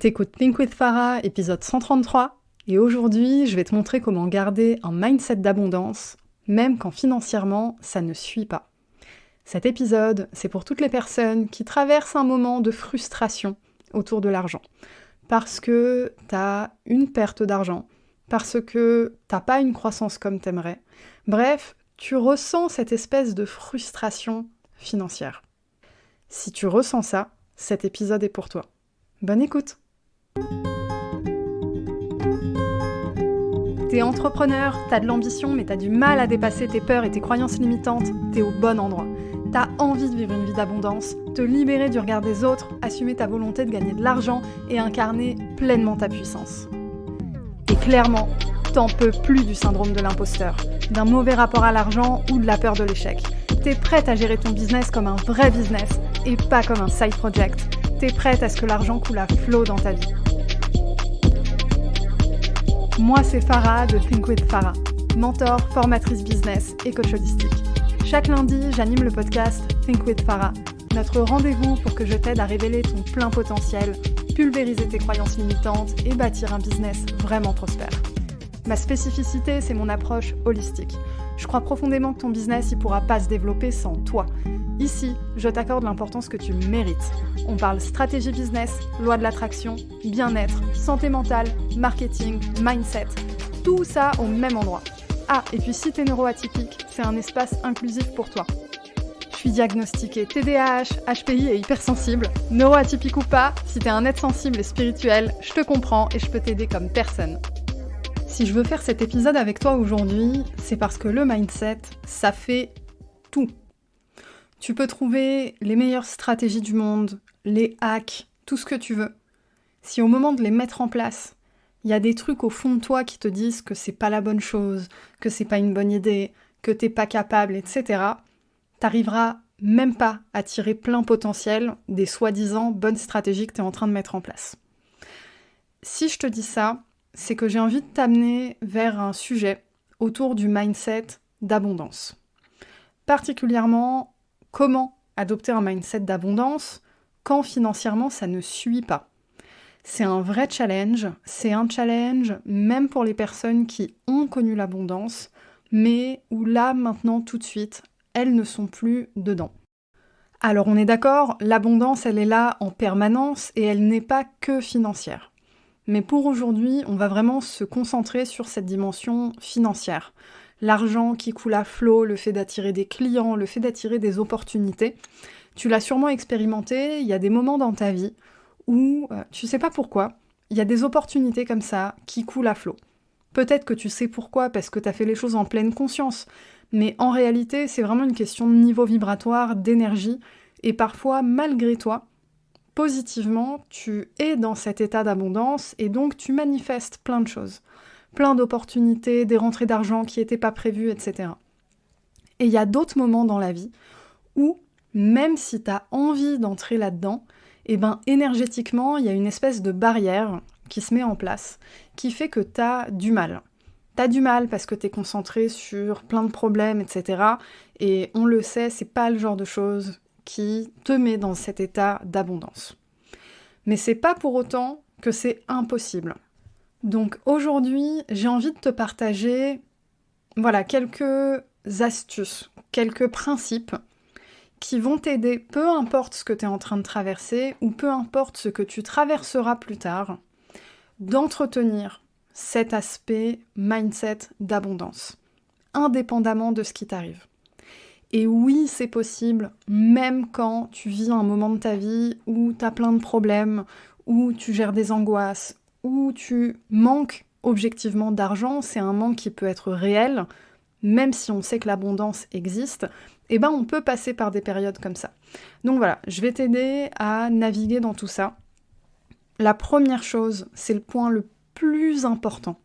T'écoutes Think with Farah, épisode 133, et aujourd'hui, je vais te montrer comment garder un mindset d'abondance, même quand financièrement, ça ne suit pas. Cet épisode, c'est pour toutes les personnes qui traversent un moment de frustration autour de l'argent. Parce que t'as une perte d'argent, parce que t'as pas une croissance comme t'aimerais. Bref, tu ressens cette espèce de frustration financière. Si tu ressens ça, cet épisode est pour toi. Bonne écoute! T'es entrepreneur, t'as de l'ambition, mais t'as du mal à dépasser tes peurs et tes croyances limitantes, t'es au bon endroit. T'as envie de vivre une vie d'abondance, te libérer du regard des autres, assumer ta volonté de gagner de l'argent et incarner pleinement ta puissance. Et clairement, t'en peux plus du syndrome de l'imposteur, d'un mauvais rapport à l'argent ou de la peur de l'échec. T'es prête à gérer ton business comme un vrai business et pas comme un side project. T'es prête à ce que l'argent coule à flot dans ta vie. Moi, c'est Farah de Think with Farah, mentor, formatrice business et coach holistique. Chaque lundi, j'anime le podcast Think with Farah, notre rendez-vous pour que je t'aide à révéler ton plein potentiel, pulvériser tes croyances limitantes et bâtir un business vraiment prospère. Ma spécificité, c'est mon approche holistique. Je crois profondément que ton business ne pourra pas se développer sans toi. Ici, je t'accorde l'importance que tu mérites. On parle stratégie business, loi de l'attraction, bien-être, santé mentale, marketing, mindset. Tout ça au même endroit. Ah, et puis si t'es neuroatypique, c'est un espace inclusif pour toi. Je suis diagnostiquée TDAH, HPI et hypersensible. Neuroatypique ou pas, si t'es un être sensible et spirituel, je te comprends et je peux t'aider comme personne. Si je veux faire cet épisode avec toi aujourd'hui, c'est parce que le mindset, ça fait tout. Tu peux trouver les meilleures stratégies du monde, les hacks, tout ce que tu veux. Si au moment de les mettre en place, il y a des trucs au fond de toi qui te disent que c'est pas la bonne chose, que c'est pas une bonne idée, que t'es pas capable, etc., t'arriveras même pas à tirer plein potentiel des soi-disant bonnes stratégies que t'es en train de mettre en place. Si je te dis ça, c'est que j'ai envie de t'amener vers un sujet autour du mindset d'abondance. Particulièrement, comment adopter un mindset d'abondance quand financièrement ça ne suit pas. C'est un vrai challenge, c'est un challenge même pour les personnes qui ont connu l'abondance, mais où là, maintenant, tout de suite, elles ne sont plus dedans. Alors on est d'accord, l'abondance, elle est là en permanence et elle n'est pas que financière. Mais pour aujourd'hui, on va vraiment se concentrer sur cette dimension financière. L'argent qui coule à flot, le fait d'attirer des clients, le fait d'attirer des opportunités. Tu l'as sûrement expérimenté, il y a des moments dans ta vie où, tu sais pas pourquoi, il y a des opportunités comme ça qui coulent à flot. Peut-être que tu sais pourquoi, parce que tu as fait les choses en pleine conscience, mais en réalité, c'est vraiment une question de niveau vibratoire, d'énergie, et parfois, malgré toi, positivement, tu es dans cet état d'abondance et donc tu manifestes plein de choses. Plein d'opportunités, des rentrées d'argent qui n'étaient pas prévues, etc. Et il y a d'autres moments dans la vie où, même si tu as envie d'entrer là-dedans, énergétiquement, il y a une espèce de barrière qui se met en place, qui fait que tu as du mal. Tu as du mal parce que tu es concentré sur plein de problèmes, etc. Et on le sait, c'est pas le genre de choses qui te met dans cet état d'abondance. Mais c'est pas pour autant que c'est impossible. Donc aujourd'hui, j'ai envie de te partager quelques astuces, quelques principes qui vont t'aider, peu importe ce que tu es en train de traverser ou peu importe ce que tu traverseras plus tard, d'entretenir cet aspect mindset d'abondance, indépendamment de ce qui t'arrive. Et oui, c'est possible, même quand tu vis un moment de ta vie où tu as plein de problèmes, où tu gères des angoisses, où tu manques objectivement d'argent, c'est un manque qui peut être réel, même si on sait que l'abondance existe, on peut passer par des périodes comme ça. Donc voilà, je vais t'aider à naviguer dans tout ça. La première chose, c'est le point le plus important,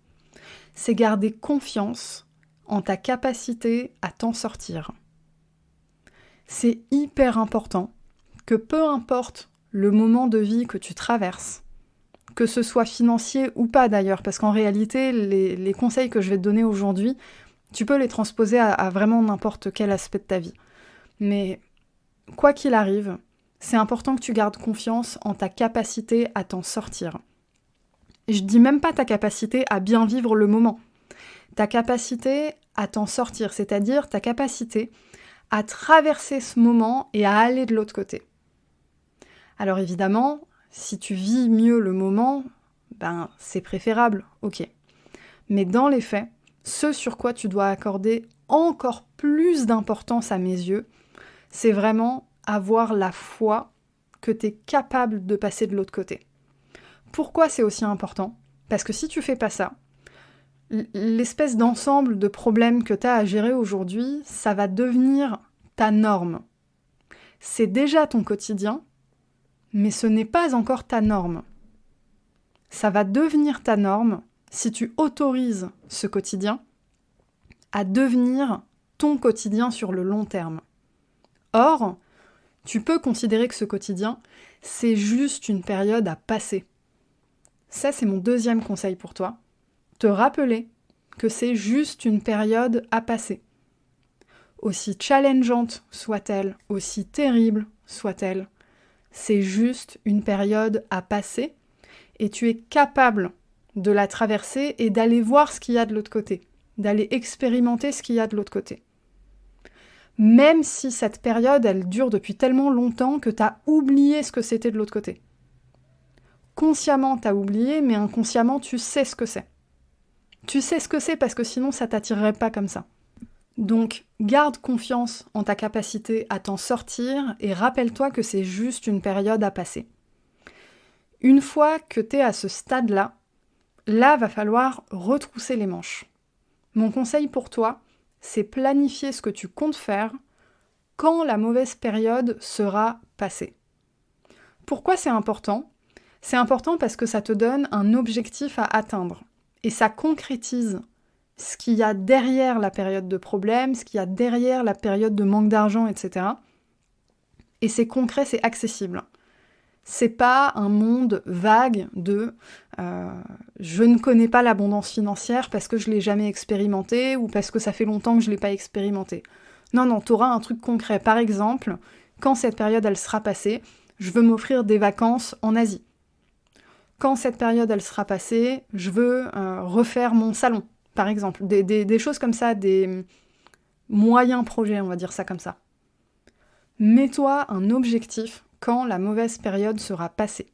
c'est garder confiance en ta capacité à t'en sortir. C'est hyper important que peu importe le moment de vie que tu traverses, que ce soit financier ou pas d'ailleurs, parce qu'en réalité, les conseils que je vais te donner aujourd'hui, tu peux les transposer à vraiment n'importe quel aspect de ta vie. Mais quoi qu'il arrive, c'est important que tu gardes confiance en ta capacité à t'en sortir. Je dis même pas ta capacité à bien vivre le moment. Ta capacité à t'en sortir, c'est-à-dire ta capacité à traverser ce moment et à aller de l'autre côté. Alors évidemment, si tu vis mieux le moment, c'est préférable, ok. Mais dans les faits, ce sur quoi tu dois accorder encore plus d'importance à mes yeux, c'est vraiment avoir la foi que tu es capable de passer de l'autre côté. Pourquoi c'est aussi important ? Parce que si tu fais pas ça, l'espèce d'ensemble de problèmes que tu as à gérer aujourd'hui, ça va devenir ta norme. C'est déjà ton quotidien, mais ce n'est pas encore ta norme. Ça va devenir ta norme si tu autorises ce quotidien à devenir ton quotidien sur le long terme. Or, tu peux considérer que ce quotidien, c'est juste une période à passer. Ça, c'est mon deuxième conseil pour toi. Te rappeler que c'est juste une période à passer. Aussi challengeante soit-elle, aussi terrible soit-elle, c'est juste une période à passer et tu es capable de la traverser et d'aller voir ce qu'il y a de l'autre côté, d'aller expérimenter ce qu'il y a de l'autre côté. Même si cette période, elle dure depuis tellement longtemps que tu as oublié ce que c'était de l'autre côté. Consciemment, tu as oublié, mais inconsciemment, tu sais ce que c'est. Tu sais ce que c'est parce que sinon, ça t'attirerait pas comme ça. Donc, garde confiance en ta capacité à t'en sortir et rappelle-toi que c'est juste une période à passer. Une fois que tu es à ce stade-là, va falloir retrousser les manches. Mon conseil pour toi, c'est planifier ce que tu comptes faire quand la mauvaise période sera passée. Pourquoi c'est important ? C'est important parce que ça te donne un objectif à atteindre et ça concrétise ce qu'il y a derrière la période de problème, ce qu'il y a derrière la période de manque d'argent, etc. Et c'est concret, c'est accessible. C'est pas un monde vague de je ne connais pas l'abondance financière parce que je l'ai jamais expérimenté ou parce que ça fait longtemps que je l'ai pas expérimenté. Non, t'auras un truc concret. Par exemple, quand cette période elle sera passée, je veux m'offrir des vacances en Asie. Quand cette période elle sera passée, je veux refaire mon salon, par exemple. Des choses comme ça, des moyens projets, on va dire ça comme ça. Mets-toi un objectif quand la mauvaise période sera passée.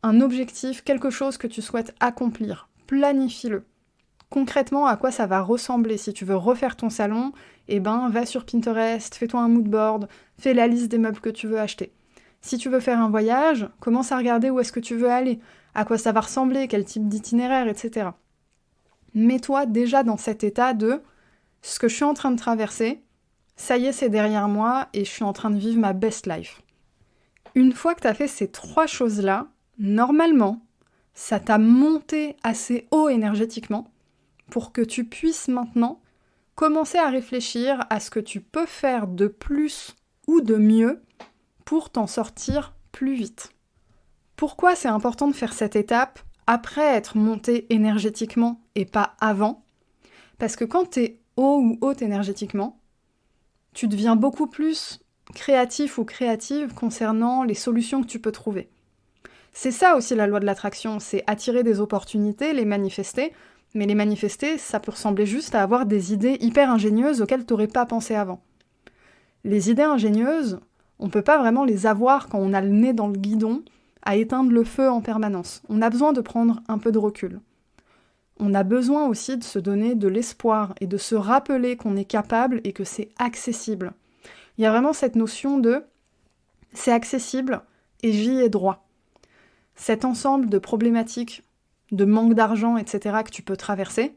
Un objectif, quelque chose que tu souhaites accomplir, planifie-le. Concrètement, à quoi ça va ressembler ? Si tu veux refaire ton salon, va sur Pinterest, fais-toi un mood board, fais la liste des meubles que tu veux acheter. Si tu veux faire un voyage, commence à regarder où est-ce que tu veux aller, à quoi ça va ressembler, quel type d'itinéraire, etc. Mets-toi déjà dans cet état de ce que je suis en train de traverser, ça y est, c'est derrière moi et je suis en train de vivre ma best life. Une fois que tu as fait ces 3 choses-là, normalement, ça t'a monté assez haut énergétiquement pour que tu puisses maintenant commencer à réfléchir à ce que tu peux faire de plus ou de mieux pour t'en sortir plus vite. Pourquoi c'est important de faire cette étape après être monté énergétiquement et pas avant ? Parce que quand tu es haut ou haute énergétiquement, tu deviens beaucoup plus créatif ou créative concernant les solutions que tu peux trouver. C'est ça aussi la loi de l'attraction, c'est attirer des opportunités, les manifester, mais les manifester, ça peut ressembler juste à avoir des idées hyper ingénieuses auxquelles tu n'aurais pas pensé avant. Les idées ingénieuses, on ne peut pas vraiment les avoir quand on a le nez dans le guidon, à éteindre le feu en permanence. On a besoin de prendre un peu de recul. On a besoin aussi de se donner de l'espoir et de se rappeler qu'on est capable et que c'est accessible. Il y a vraiment cette notion de « c'est accessible et j'y ai droit ». Cet ensemble de problématiques, de manque d'argent, etc. que tu peux traverser,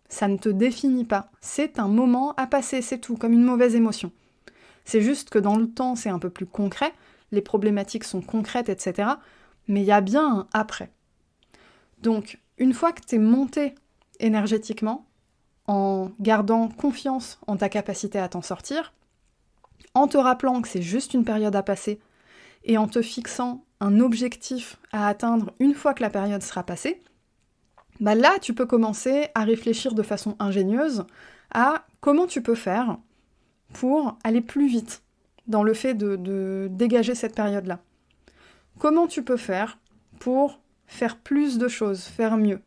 ça ne te définit pas. C'est un moment à passer, c'est tout, comme une mauvaise émotion. C'est juste que dans le temps, c'est un peu plus concret, les problématiques sont concrètes, etc. Mais il y a bien un après. Donc, une fois que tu es monté énergétiquement, en gardant confiance en ta capacité à t'en sortir, en te rappelant que c'est juste une période à passer, et en te fixant un objectif à atteindre une fois que la période sera passée, là, tu peux commencer à réfléchir de façon ingénieuse à comment tu peux faire pour aller plus vite dans le fait de dégager cette période-là. Comment tu peux faire pour faire plus de choses, faire mieux ?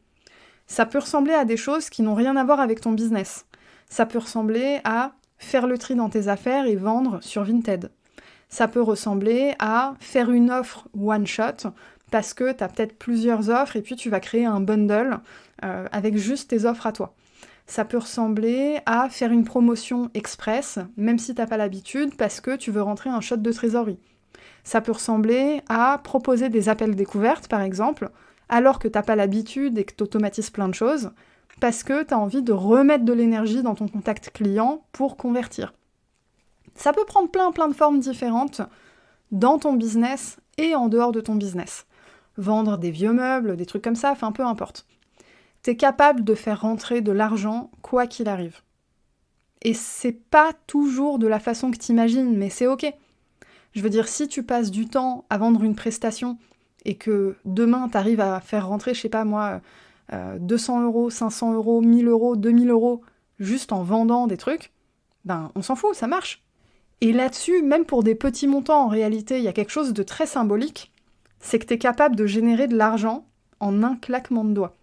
Ça peut ressembler à des choses qui n'ont rien à voir avec ton business. Ça peut ressembler à faire le tri dans tes affaires et vendre sur Vinted. Ça peut ressembler à faire une offre one-shot parce que tu as peut-être plusieurs offres et puis tu vas créer un bundle avec juste tes offres à toi. Ça peut ressembler à faire une promotion express, même si tu n'as pas l'habitude, parce que tu veux rentrer un shot de trésorerie. Ça peut ressembler à proposer des appels découvertes, par exemple, alors que tu n'as pas l'habitude et que tu automatises plein de choses, parce que tu as envie de remettre de l'énergie dans ton contact client pour convertir. Ça peut prendre plein de formes différentes dans ton business et en dehors de ton business. Vendre des vieux meubles, des trucs comme ça, enfin peu importe. T'es capable de faire rentrer de l'argent quoi qu'il arrive. Et c'est pas toujours de la façon que t'imagines, mais c'est ok. Je veux dire, si tu passes du temps à vendre une prestation et que demain t'arrives à faire rentrer, je sais pas moi, 200 €, 500 €, 1000 €, 2000 € juste en vendant des trucs, ben on s'en fout, ça marche. Et là-dessus, même pour des petits montants, en réalité, il y a quelque chose de très symbolique, c'est que t'es capable de générer de l'argent en un claquement de doigts.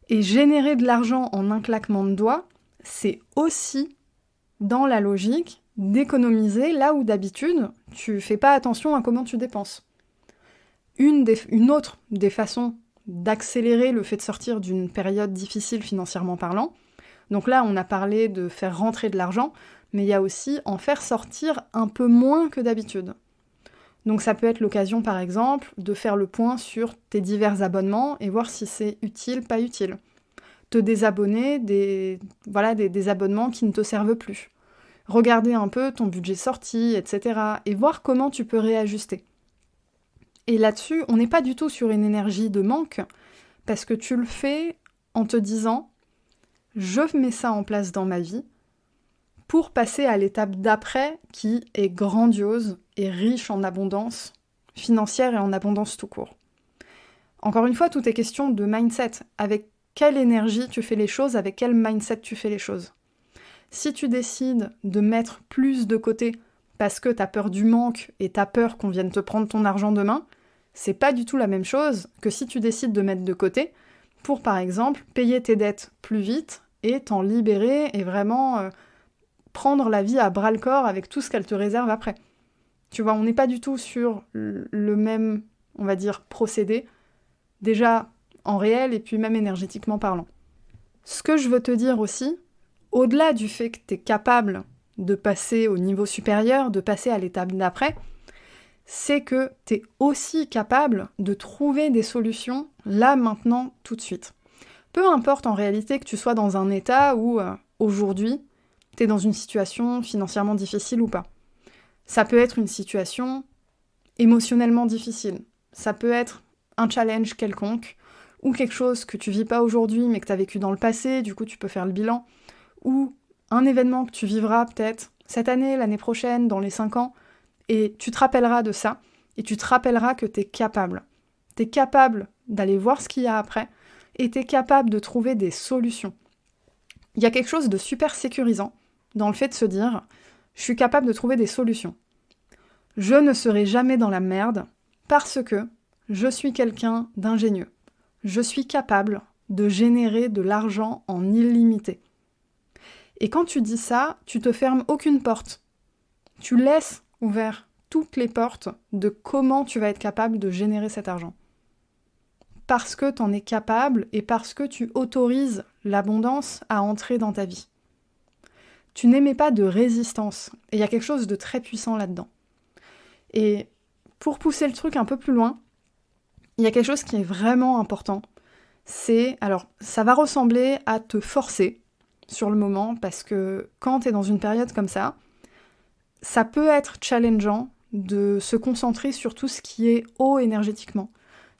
Et générer de l'argent en un claquement de doigts, c'est aussi dans la logique d'économiser là où d'habitude, tu fais pas attention à comment tu dépenses. Une autre des façons d'accélérer le fait de sortir d'une période difficile financièrement parlant, donc là on a parlé de faire rentrer de l'argent, mais il y a aussi en faire sortir un peu moins que d'habitude. Donc ça peut être l'occasion par exemple de faire le point sur tes divers abonnements et voir si c'est utile, pas utile. Te désabonner des abonnements qui ne te servent plus. Regarder un peu ton budget sorti, etc. et voir comment tu peux réajuster. Et là-dessus, on n'est pas du tout sur une énergie de manque, parce que tu le fais en te disant « je mets ça en place dans ma vie », pour passer à l'étape d'après qui est grandiose et riche en abondance financière et en abondance tout court. Encore une fois, tout est question de mindset. Avec quelle énergie tu fais les choses, avec quel mindset tu fais les choses. Si tu décides de mettre plus de côté parce que t'as peur du manque et t'as peur qu'on vienne te prendre ton argent demain, c'est pas du tout la même chose que si tu décides de mettre de côté pour, par exemple, payer tes dettes plus vite et t'en libérer et vraiment prendre la vie à bras-le-corps avec tout ce qu'elle te réserve après. Tu vois, on n'est pas du tout sur le même, on va dire, procédé, déjà en réel et puis même énergétiquement parlant. Ce que je veux te dire aussi, au-delà du fait que tu es capable de passer au niveau supérieur, de passer à l'étape d'après, c'est que tu es aussi capable de trouver des solutions là, maintenant, tout de suite. Peu importe en réalité que tu sois dans un état où aujourd'hui, tu es dans une situation financièrement difficile ou pas. Ça peut être une situation émotionnellement difficile. Ça peut être un challenge quelconque, ou quelque chose que tu vis pas aujourd'hui mais que tu as vécu dans le passé, du coup tu peux faire le bilan, ou un événement que tu vivras peut-être cette année, l'année prochaine, dans les 5 ans, et tu te rappelleras de ça, et tu te rappelleras que tu es capable. Tu es capable d'aller voir ce qu'il y a après, et tu es capable de trouver des solutions. Il y a quelque chose de super sécurisant dans le fait de se dire « je suis capable de trouver des solutions ». Je ne serai jamais dans la merde parce que je suis quelqu'un d'ingénieux. Je suis capable de générer de l'argent en illimité. Et quand tu dis ça, tu te fermes aucune porte. Tu laisses ouvert toutes les portes de comment tu vas être capable de générer cet argent. Parce que tu en es capable et parce que tu autorises l'abondance à entrer dans ta vie. Tu n'émets pas de résistance. Et il y a quelque chose de très puissant là-dedans. Et pour pousser le truc un peu plus loin, il y a quelque chose qui est vraiment important. Alors, ça va ressembler à te forcer sur le moment, parce que quand tu es dans une période comme ça peut être challengeant de se concentrer sur tout ce qui est haut énergétiquement,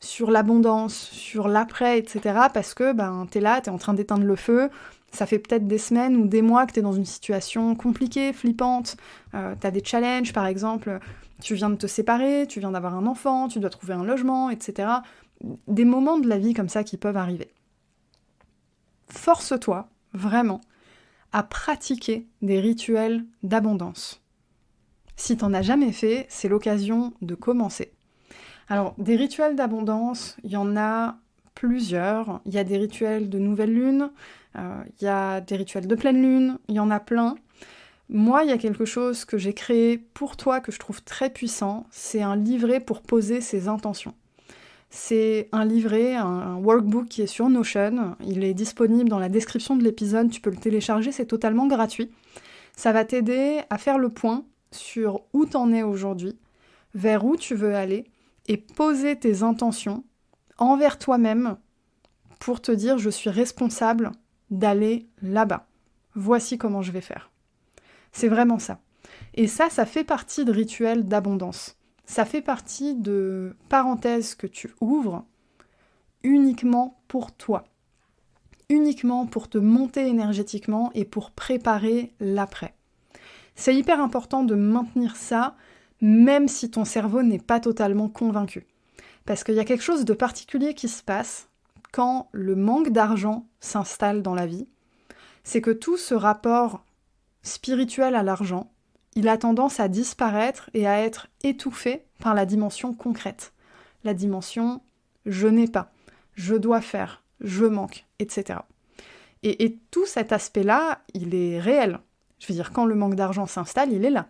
sur l'abondance, sur l'après, etc. Parce que t'es là, t'es en train d'éteindre le feu, ça fait peut-être des semaines ou des mois que t'es dans une situation compliquée, flippante, t'as des challenges, par exemple, tu viens de te séparer, tu viens d'avoir un enfant, tu dois trouver un logement, etc. Des moments de la vie comme ça qui peuvent arriver. Force-toi, vraiment, à pratiquer des rituels d'abondance. Si t'en as jamais fait, c'est l'occasion de commencer. Alors, des rituels d'abondance, il y en a plusieurs. Il y a des rituels de nouvelle lune, il y a des rituels de pleine lune, il y en a plein. Moi, il y a quelque chose que j'ai créé pour toi que je trouve très puissant, c'est un livret pour poser ses intentions. C'est un livret, un workbook qui est sur Notion, il est disponible dans la description de l'épisode, tu peux le télécharger, c'est totalement gratuit. Ça va t'aider à faire le point sur où t'en es aujourd'hui, vers où tu veux aller, et poser tes intentions envers toi-même pour te dire « je suis responsable d'aller là-bas. Voici comment je vais faire ». C'est vraiment ça. Et ça fait partie de rituels d'abondance. Ça fait partie de parenthèses que tu ouvres uniquement pour toi. Uniquement pour te monter énergétiquement et pour préparer l'après. C'est hyper important de maintenir ça, même si ton cerveau n'est pas totalement convaincu. Parce qu'il y a quelque chose de particulier qui se passe quand le manque d'argent s'installe dans la vie. C'est que tout ce rapport spirituel à l'argent, il a tendance à disparaître et à être étouffé par la dimension concrète. La dimension « je n'ai pas »,« je dois faire »,« je manque », etc. Et tout cet aspect-là, il est réel. Je veux dire, quand le manque d'argent s'installe, il est là.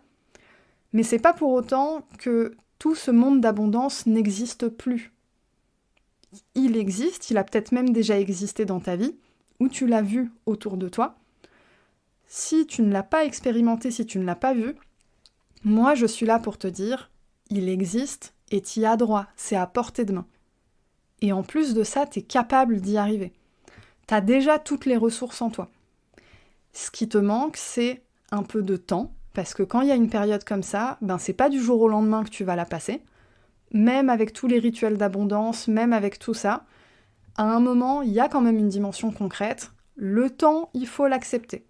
Mais c'est pas pour autant que tout ce monde d'abondance n'existe plus. Il existe, il a peut-être même déjà existé dans ta vie, ou tu l'as vu autour de toi. Si tu ne l'as pas expérimenté, si tu ne l'as pas vu, moi je suis là pour te dire, il existe et tu y as droit, c'est à portée de main. Et en plus de ça, tu es capable d'y arriver. Tu as déjà toutes les ressources en toi. Ce qui te manque, c'est un peu de temps, parce que quand il y a une période comme ça, c'est pas du jour au lendemain que tu vas la passer. Même avec tous les rituels d'abondance, même avec tout ça, à un moment, il y a quand même une dimension concrète. Le temps, il faut l'accepter.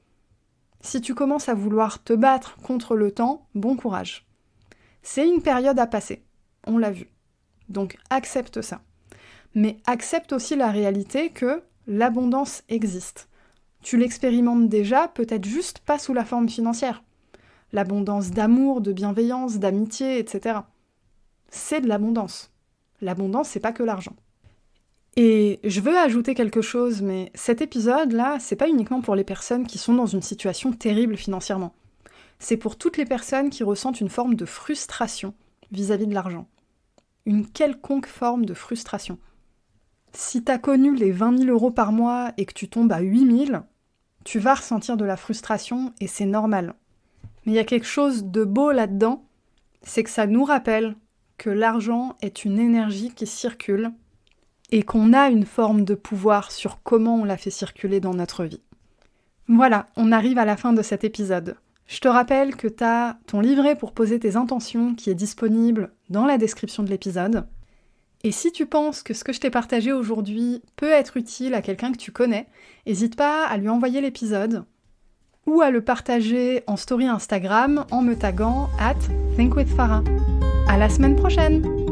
Si tu commences à vouloir te battre contre le temps, bon courage. C'est une période à passer, on l'a vu. Donc accepte ça. Mais accepte aussi la réalité que l'abondance existe. Tu l'expérimentes déjà, peut-être juste pas sous la forme financière. L'abondance d'amour, de bienveillance, d'amitié, etc. C'est de l'abondance. L'abondance, c'est pas que l'argent. Et je veux ajouter quelque chose, mais cet épisode-là, c'est pas uniquement pour les personnes qui sont dans une situation terrible financièrement. C'est pour toutes les personnes qui ressentent une forme de frustration vis-à-vis de l'argent. Une quelconque forme de frustration. Si t'as connu les 20 000 euros par mois et que tu tombes à 8 000, tu vas ressentir de la frustration et c'est normal. Mais il y a quelque chose de beau là-dedans, c'est que ça nous rappelle que l'argent est une énergie qui circule et qu'on a une forme de pouvoir sur comment on la fait circuler dans notre vie. Voilà, on arrive à la fin de cet épisode. Je te rappelle que tu as ton livret pour poser tes intentions qui est disponible dans la description de l'épisode. Et si tu penses que ce que je t'ai partagé aujourd'hui peut être utile à quelqu'un que tu connais, n'hésite pas à lui envoyer l'épisode ou à le partager en story Instagram en me taguant @thinkwithfarah. À la semaine prochaine!